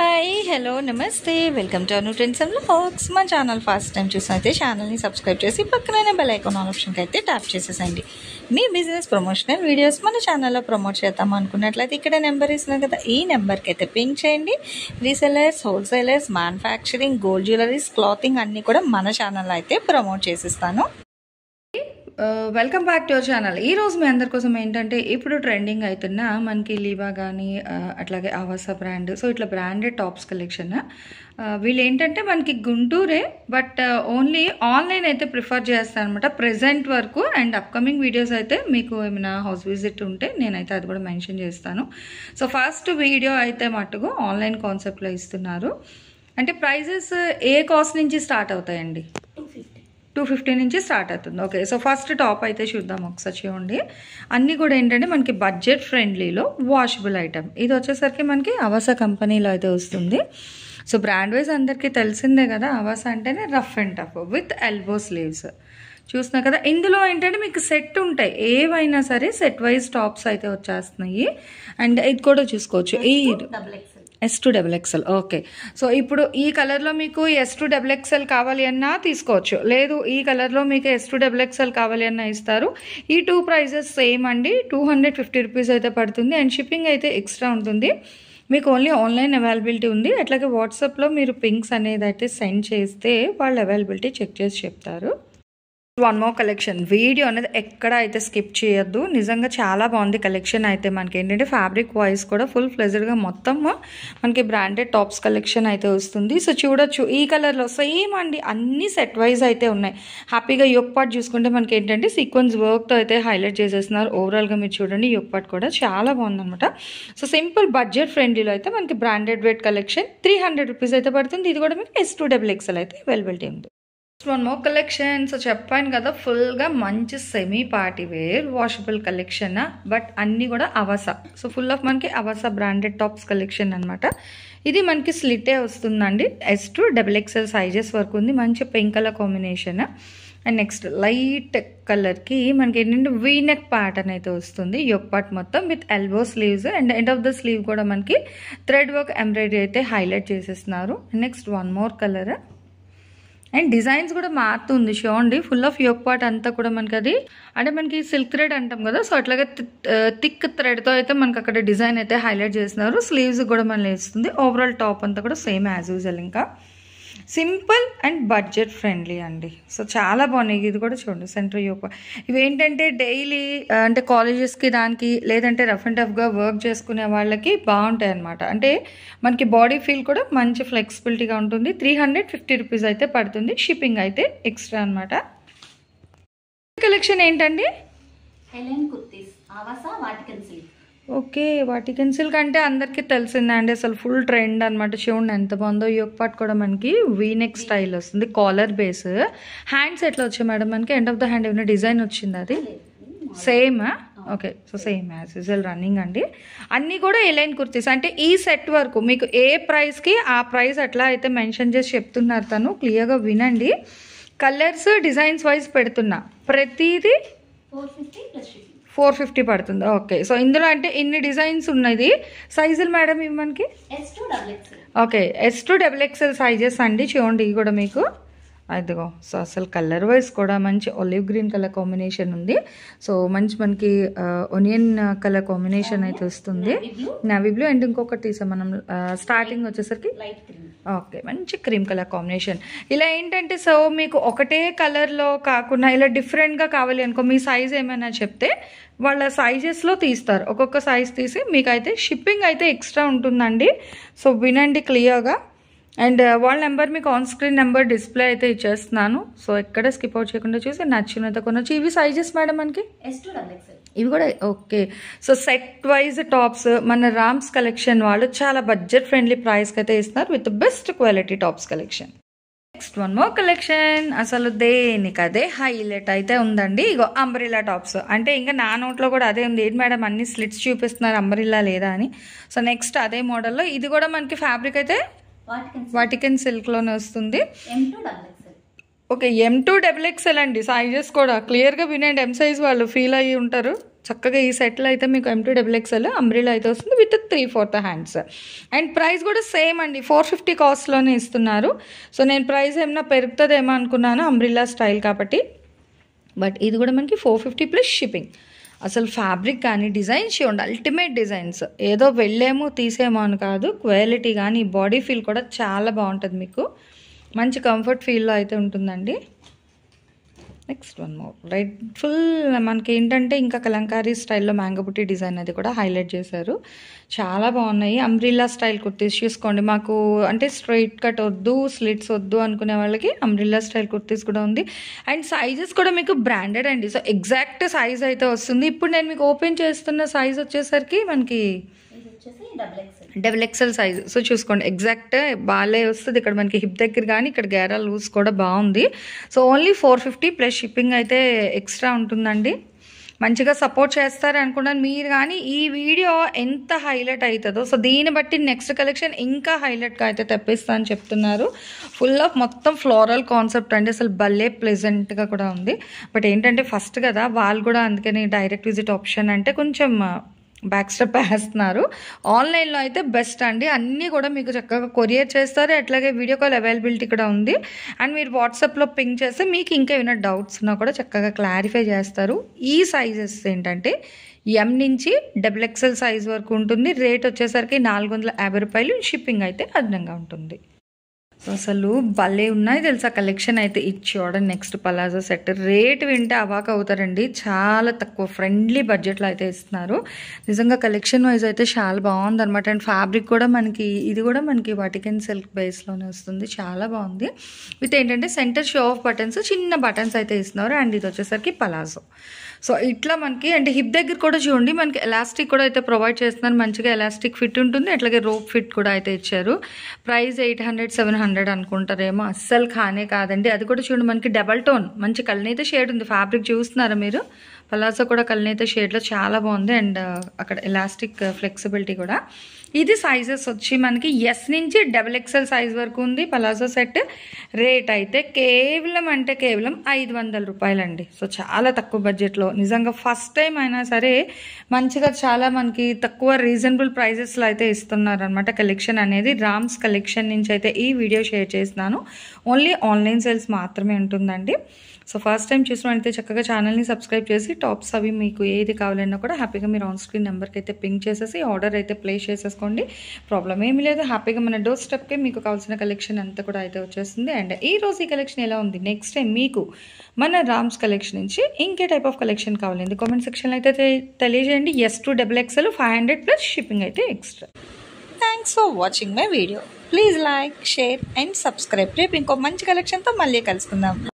Hi hello నమస్తే welcome to Anu trends and vlogs. మా channel first time చూసినైతే ఛానల్ని subscribe చేసి పక్కనే బెల్ ఐకాన్ ఆప్షన్కి అయితే ట్యాప్ చేసేసండి. మీ బిజినెస్ ప్రమోషనల్ వీడియోస్ మన ఛానల్లో ప్రమోట్ చేద్దాం అనుకున్నట్లయితే ఇక్కడ నెంబర్ ఇస్తున్నాం కదా, ఈ నెంబర్కి అయితే పింక్ చేయండి. Resellers, wholesalers, manufacturing, gold jewelleries, clothing అన్నీ కూడా మన ఛానల్లో అయితే ప్రమోట్ చేసిస్తాను. Welcome back to our channel. ఈరోజు మీ అందరి కోసం ఏంటంటే ఇప్పుడు ట్రెండింగ్ అవుతున్న మనకి లీవా కానీ అట్లాగే ఆవాసా బ్రాండ్, సో ఇట్లా బ్రాండెడ్ టాప్స్ కలెక్షన్. వీళ్ళు ఏంటంటే మనకి గుంటూరే, బట్ ఓన్లీ ఆన్లైన్ అయితే ప్రిఫర్ చేస్తాను అనమాట ప్రెజెంట్ వరకు. అండ్ అప్కమింగ్ వీడియోస్ అయితే మీకు ఏమైనా హౌస్ విజిట్ ఉంటే నేనైతే అది కూడా మెన్షన్ చేస్తాను. సో ఫస్ట్ వీడియో అయితే మట్టుకు ఆన్లైన్ కాన్సెప్ట్లో ఇస్తున్నారు. అంటే ప్రైజెస్ ఏ కాస్ట్ నుంచి స్టార్ట్ అవుతాయండి? 250 నుంచి స్టార్ట్ అవుతుంది. ఓకే, సో ఫస్ట్ టాప్ అయితే చూద్దాం ఒకసారి. చూడండి, అన్నీ కూడా ఏంటంటే మనకి బడ్జెట్ ఫ్రెండ్లీలో వాషబుల్ ఐటమ్. ఇది వచ్చేసరికి మనకి ఆవాసా కంపెనీలో అయితే వస్తుంది. సో బ్రాండ్ వైజ్ అందరికీ తెలిసిందే కదా, ఆవాసా అంటేనే rough and tough with elbow sleeves. చూస్తున్నా కదా, ఇందులో ఏంటంటే మీకు సెట్ ఉంటాయి, ఏవైనా సరే సెట్ వైజ్ టాప్స్ అయితే వచ్చేస్తున్నాయి. అండ్ ఇది కూడా చూసుకోవచ్చు, ఈ S2XXL. ఓకే, సో ఇప్పుడు ఈ కలర్లో మీకు S2XXL కావాలి అన్నా తీసుకోవచ్చు, లేదు ఈ కలర్లో మీకు S2XXL కావాలి అన్నా ఇస్తారు. ఈ టూ ప్రైజెస్ సేమ్ అండి, 250 రూపీస్ అయితే పడుతుంది. అండ్ షిప్పింగ్ అయితే ఎక్స్ట్రా ఉంటుంది. మీకు ఓన్లీ ఆన్లైన్ అవైలబిలిటీ ఉంది. అట్లాగే వాట్సాప్లో మీరు పింక్స్ అనేది అయితే సెండ్ చేస్తే వాళ్ళు అవైలబిలిటీ చెక్ చేసి చెప్తారు. వన్ మోర్ కలెక్షన్, వీడియో అనేది ఎక్కడ అయితే స్కిప్ చేయొద్దు. నిజంగా చాలా బాగుంది కలెక్షన్ అయితే. మనకి ఏంటంటే ఫ్యాబ్రిక్ వైజ్ కూడా ఫుల్ ఫ్లెజర్గా మొత్తం మనకి బ్రాండెడ్ టాప్స్ కలెక్షన్ అయితే వస్తుంది. సో చూడొచ్చు, ఈ కలర్లో సేమ్ అండి, అన్ని సెట్ వైజ్ అయితే ఉన్నాయి. హ్యాపీగా యోక్ పార్ట్ చూసుకుంటే మనకి ఏంటంటే సీక్వెన్స్ వర్క్తో అయితే హైలైట్ చేసేస్తున్నారు. ఓవరాల్గా మీరు చూడండి, యోక్ పార్ట్ కూడా చాలా బాగుందనమాట. సో సింపుల్ బడ్జెట్ ఫ్రెండ్లీలో అయితే మనకి బ్రాండెడ్ వెయిట్ కలెక్షన్ 300 రూపీస్ అయితే పడుతుంది. ఇది కూడా మీకు S2XXL అయితే అవైలబిలిటీ ఉంది. One more collection. సో చెప్పాను కదా, ఫుల్గా మంచి semi party wear washable collection, but అన్నీ కూడా ఆవాసా. సో ఫుల్ ఆఫ్ మనకి ఆవాసా బ్రాండెడ్ టాప్స్ కలెక్షన్ అనమాట. ఇది మనకి స్లిట్టే వస్తుందండి, S2XXL సైజెస్ వరకు ఉంది. మంచి pink colour combination. And next light కలర్కి మనకి ఏంటంటే వీనెక్ ప్యాటర్న్ అయితే వస్తుంది. యోక్ పార్ట్ మొత్తం with elbow sleeves. And end of the slew కూడా మనకి థ్రెడ్ వర్క్ ఎంబ్రాయిడరీ అయితే హైలైట్ చేసేస్తున్నారు. Next one more colour. And designs కూడా మారుతుంది చూడండి, ఫుల్ ఆఫ్ యోక్ పార్ట్ అంతా కూడా మనకి అది అంటే మనకి సిల్క్ థ్రెడ్ అంటాం కదా, సో అట్లాగే థిక్ థ్రెడ్తో అయితే మనకి అక్కడ డిజైన్ అయితే హైలైట్ చేస్తున్నారు. స్లీవ్స్ కూడా మనకి వేస్తుంది. ఓవరాల్ టాప్ అంతా కూడా సేమ్ యాజ్ యూజువల్, ఇంకా సింపుల్ అండ్ బడ్జెట్ ఫ్రెండ్లీ అండి. సో చాలా బాగున్నాయి. ఇది కూడా చూడండి, సెంటర్ యోక్. ఇవి ఏంటంటే డైలీ అంటే కాలేజెస్కి దానికి, లేదంటే రఫ్ అండ్ టఫ్గా వర్క్ చేసుకునే వాళ్ళకి బాగుంటాయి అనమాట. అంటే మనకి బాడీ ఫీల్ కూడా మంచి ఫ్లెక్సిబిలిటీగా ఉంటుంది. 350 రూపీస్ అయితే పడుతుంది. షిప్పింగ్ అయితే ఎక్స్ట్రా అనమాట. కలెక్షన్ ఏంటండి? ఓకే, వాటికన్ సిల్క్ అంటే అందరికీ తెలిసిందండి, అసలు ఫుల్ ట్రెండ్ అనమాట. చూడండి ఎంత బాగుందో. యోక్ పార్ట్ కూడా మనకి వీనెక్ స్టైల్ వస్తుంది, కాలర్ బేస్. హ్యాండ్స్ ఎట్లా వచ్చాయి మేడం? మనకి ఎండ్ ఆఫ్ ద హ్యాండ్ ఏమైనా డిజైన్ వచ్చింది? అది same. Okay, so same as usual running అండి. అన్నీ కూడా ఎలైన్ కుర్తీస్. అంటే ఈ సెట్ వరకు మీకు ఏ ప్రైస్కి ఆ ప్రైస్ అట్లా అయితే మెన్షన్ చేసి చెప్తున్నారు తను, క్లియర్గా వినండి. కలర్స్ డిజైన్స్ వైజ్ పెడుతున్నా, ప్రతిదీ 450 పడుతుంది. ఓకే, సో ఇందులో అంటే ఇన్ని డిజైన్స్ ఉన్నది. సైజులు మేడం ఇవి మనకి ఓకే S2XXL సైజెస్ అండి. చూడండి, ఇవి కూడా మీకు అదిగో. సో అసలు కలర్ వైజ్ కూడా మంచి ఒలివ్ గ్రీన్ కలర్ కాంబినేషన్ ఉంది. సో మంచి మనకి ఒనియన్ కలర్ కాంబినేషన్ అయితే వస్తుంది, నావీ బ్లూ. అండ్ ఇంకొకటి తీసాం మనం స్టార్టింగ్ వచ్చేసరికి ఓకే మంచి క్రీమ్ కలర్ కాంబినేషన్. ఇలా ఏంటంటే సో మీకు ఒకటే కలర్లో కాకుండా ఇలా డిఫరెంట్గా కావాలి అనుకో, మీ సైజ్ ఏమైనా చెప్తే వాళ్ళ సైజెస్లో తీస్తారు. ఒక్కొక్క సైజ్ తీసి మీకైతే షిప్పింగ్ అయితే ఎక్స్ట్రా ఉంటుందండి. సో వినండి క్లియర్గా. అండ్ వాళ్ళ నెంబర్ మీకు ఆన్ స్క్రీన్ నెంబర్ డిస్ప్లే అయితే ఇచ్చేస్తున్నాను. సో ఎక్కడ స్కిప్ అవుట్ చేయకుండా చూసి నచ్చినైతే కొనొచ్చు. ఇవి సైజెస్ మేడం మనకి ఇవి కూడా okay. So set wise tops మన రామ్స్ కలెక్షన్ వాళ్ళు చాలా బడ్జెట్ ఫ్రెండ్లీ ప్రైస్కి అయితే ఇస్తున్నారు with best quality tops collection. Next one more collection. అసలు దేనికి అదే హైలైట్ అయితే ఉందండి. ఇగో అంబ్రిల్లా టాప్స్. అంటే ఇంకా నా నోట్లో కూడా అదే ఉంది, ఏంటి మేడం అన్ని స్లిట్స్ చూపిస్తున్నారు అంబ్రిల్లా లేదా అని. సో నెక్స్ట్ అదే మోడల్లో ఇది కూడా మనకి ఫ్యాబ్రిక్ అయితే వాటికన్ సిల్క్లోనే వస్తుంది. ఓకే, M2XXL అండి. సైజెస్ కూడా క్లియర్గా వినండి, M సైజ్ వాళ్ళు ఫీల్ అయ్యి ఉంటారు. చక్కగా ఈ సెట్లో అయితే మీకు M2 XXL అంబ్రిల్లా అయితే వస్తుంది విత్ 3/4 హ్యాండ్స్. అండ్ ప్రైస్ కూడా సేమ్ అండి, 450 కాస్ట్లోనే ఇస్తున్నారు. సో నేను ప్రైస్ ఏమైనా పెరుగుతుందేమో అనుకున్నాను అంబ్రిల్లా స్టైల్ కాబట్టి, బట్ ఇది కూడా మనకి 450 ప్లస్ షిప్పింగ్. అసలు ఫ్యాబ్రిక్ కానీ డిజైన్స్ చూడండి, అల్టిమేట్ డిజైన్స్. ఏదో వెళ్ళేమో తీసేమో అని కాదు, క్వాలిటీ కానీ బాడీ ఫీల్ కూడా చాలా బాగుంటుంది, మీకు మంచి కంఫర్ట్ ఫీల్లో అయితే ఉంటుందండి. Next one more right, full మనకి ఏంటంటే ఇంకా కలంకారీ స్టైల్లో మ్యాంగో బుట్టి డిజైన్ అది కూడా హైలైట్ చేశారు. చాలా బాగున్నాయి. అంబ్రిల్లా స్టైల్ కుర్తీస్ చూసుకోండి, మాకు అంటే స్ట్రైట్ కట్ వద్దు, స్లిట్స్ వద్దు అనుకునే వాళ్ళకి అంబ్రిల్లా స్టైల్ కుర్తీస్ కూడా ఉంది. అండ్ సైజెస్ కూడా మీకు బ్రాండెడ్ అండి. సో ఎగ్జాక్ట్ సైజ్ అయితే వస్తుంది. ఇప్పుడు నేను మీకు ఓపెన్ చేస్తున్న సైజ్ వచ్చేసరికి మనకి XXL సైజ్. సో చూసుకోండి, ఎగ్జాక్ట్ బాగాలే వస్తుంది. ఇక్కడ మనకి హిప్ దగ్గర కానీ ఇక్కడ గేరా లూజ్ కూడా బాగుంది. సో ఓన్లీ 450 ప్లస్ షిప్పింగ్ అయితే ఎక్స్ట్రా ఉంటుందండి. మంచిగా సపోర్ట్ చేస్తారు అనుకున్నాను మీరు. కానీ ఈ వీడియో ఎంత హైలైట్ అవుతుందో, సో దీన్ని బట్టి నెక్స్ట్ కలెక్షన్ ఇంకా హైలైట్గా అయితే తెప్పిస్తా అని చెప్తున్నారు. ఫుల్ ఆఫ్ మొత్తం ఫ్లోరల్ కాన్సెప్ట్ అండి, అసలు భలే ప్లెజెంట్గా కూడా ఉంది. బట్ ఏంటంటే ఫస్ట్ కదా వాళ్ళు కూడా, అందుకని డైరెక్ట్ విజిట్ ఆప్షన్ అంటే కొంచెం బ్యాక్ స్టెప్ వేస్తున్నారు. ఆన్లైన్లో అయితే బెస్ట్ అండి, అన్నీ కూడా మీకు చక్కగా కొరియర్ చేస్తారు. అట్లాగే వీడియో కాల్ అవైలబిలిటీ కూడా ఉంది. అండ్ మీరు వాట్సాప్లో పింక్ చేస్తే మీకు ఇంకా ఏమైనా డౌట్స్ ఉన్నా కూడా చక్కగా క్లారిఫై చేస్తారు. ఈ సైజెస్ ఏంటంటే M నుంచి XXL సైజ్ వరకు ఉంటుంది. రేట్ వచ్చేసరికి 450 రూపాయలు. షిప్పింగ్ అయితే అదనంగా ఉంటుంది. సో అసలు భలే ఉన్నాయి తెలుసా కలెక్షన్ అయితే. ఇది చూడండి, నెక్స్ట్ పలాజో సెట్. రేట్ వింటే అవాక్ అవుతారండి, చాలా తక్కువ ఫ్రెండ్లీ బడ్జెట్లో అయితే ఇస్తున్నారు. నిజంగా కలెక్షన్ వైజ్ అయితే చాలా బాగుంది అనమాట. అండ్ ఫ్యాబ్రిక్ కూడా మనకి, ఇది కూడా మనకి వాటికన్ సిల్క్ బేస్లోనే వస్తుంది, చాలా బాగుంది. విత్ ఏంటంటే సెంటర్ షో ఆఫ్ బటన్స్, చిన్న బటన్స్ అయితే ఇస్తున్నారు. అండ్ ఇది వచ్చేసరికి పలాజో. సో ఇట్లా మనకి అంటే హిప్ దగ్గర కూడా చూడండి, మనకి ఎలాస్టిక్ కూడా అయితే ప్రొవైడ్ చేస్తున్నారు. మంచిగా ఎలాస్టిక్ ఫిట్ ఉంటుంది, అట్లాగే రోప్ ఫిట్ కూడా అయితే ఇచ్చారు. ప్రైస్ 800-700 అనుకుంటారేమో, అస్సలు కానే కాదండి. అది కూడా చూడండి, మనకి డబల్ టోన్ మంచి కలనైతే షేడ్ ఉంది. ఫ్యాబ్రిక్ చూస్తున్నారా మీరు, పలాసో కూడా కలనైతే షేడ్లో చాలా బాగుంది. అండ్ అక్కడ ఎలాస్టిక్ ఫ్లెక్సిబిలిటీ కూడా. ఇది సైజెస్ వచ్చి మనకి S నుంచి XXL సైజ్ వరకు ఉంది పలాజో సెట్. రేట్ అయితే కేవలం 500 రూపాయలండి. సో చాలా తక్కువ బడ్జెట్లో, నిజంగా ఫస్ట్ టైం అయినా సరే మంచిగా చాలా మనకి తక్కువ రీజనబుల్ ప్రైజెస్లో అయితే ఇస్తున్నారు అనమాట. కలెక్షన్ అనేది రామ్స్ కలెక్షన్ నుంచి అయితే ఈ వీడియో షేర్ చేస్తున్నాను. ఓన్లీ ఆన్లైన్ సేల్స్ మాత్రమే ఉంటుందండి. సో ఫస్ట్ టైం చూసినట్లయితే చక్కగా ఛానల్ని సబ్స్క్రైబ్ చేసి టాప్స్ అవి మీకు ఏది కావాలన్నా కూడా హ్యాపీగా మీరు ఆన్ స్క్రీన్ నెంబర్కి అయితే పింక్ చేసేసి ఆర్డర్ అయితే ప్లేస్ చేసేసుకోండి. ప్రాబ్లం ఏమీ లేదు, హ్యాపీగా మన డోర్ స్టెప్కే మీకు కావాల్సిన కలెక్షన్ అంతా కూడా అయితే వచ్చేస్తుంది. అండ్ ఈ రోజు ఈ కలెక్షన్ ఎలా ఉంది, నెక్స్ట్ టైం మీకు మన రామ్స్ కలెక్షన్ నుంచి ఇంకే టైప్ ఆఫ్ కలెక్షన్ కావాలండి కామెంట్ సెక్షన్లో అయితే తెలియజేయండి. S to XXL 500 plus shipping అయితే extra. Thanks for watching my video. Please like, share and subscribe. రేపు ఇంకో మంచి కలెక్షన్తో మళ్ళీ కలుసుకుందాం.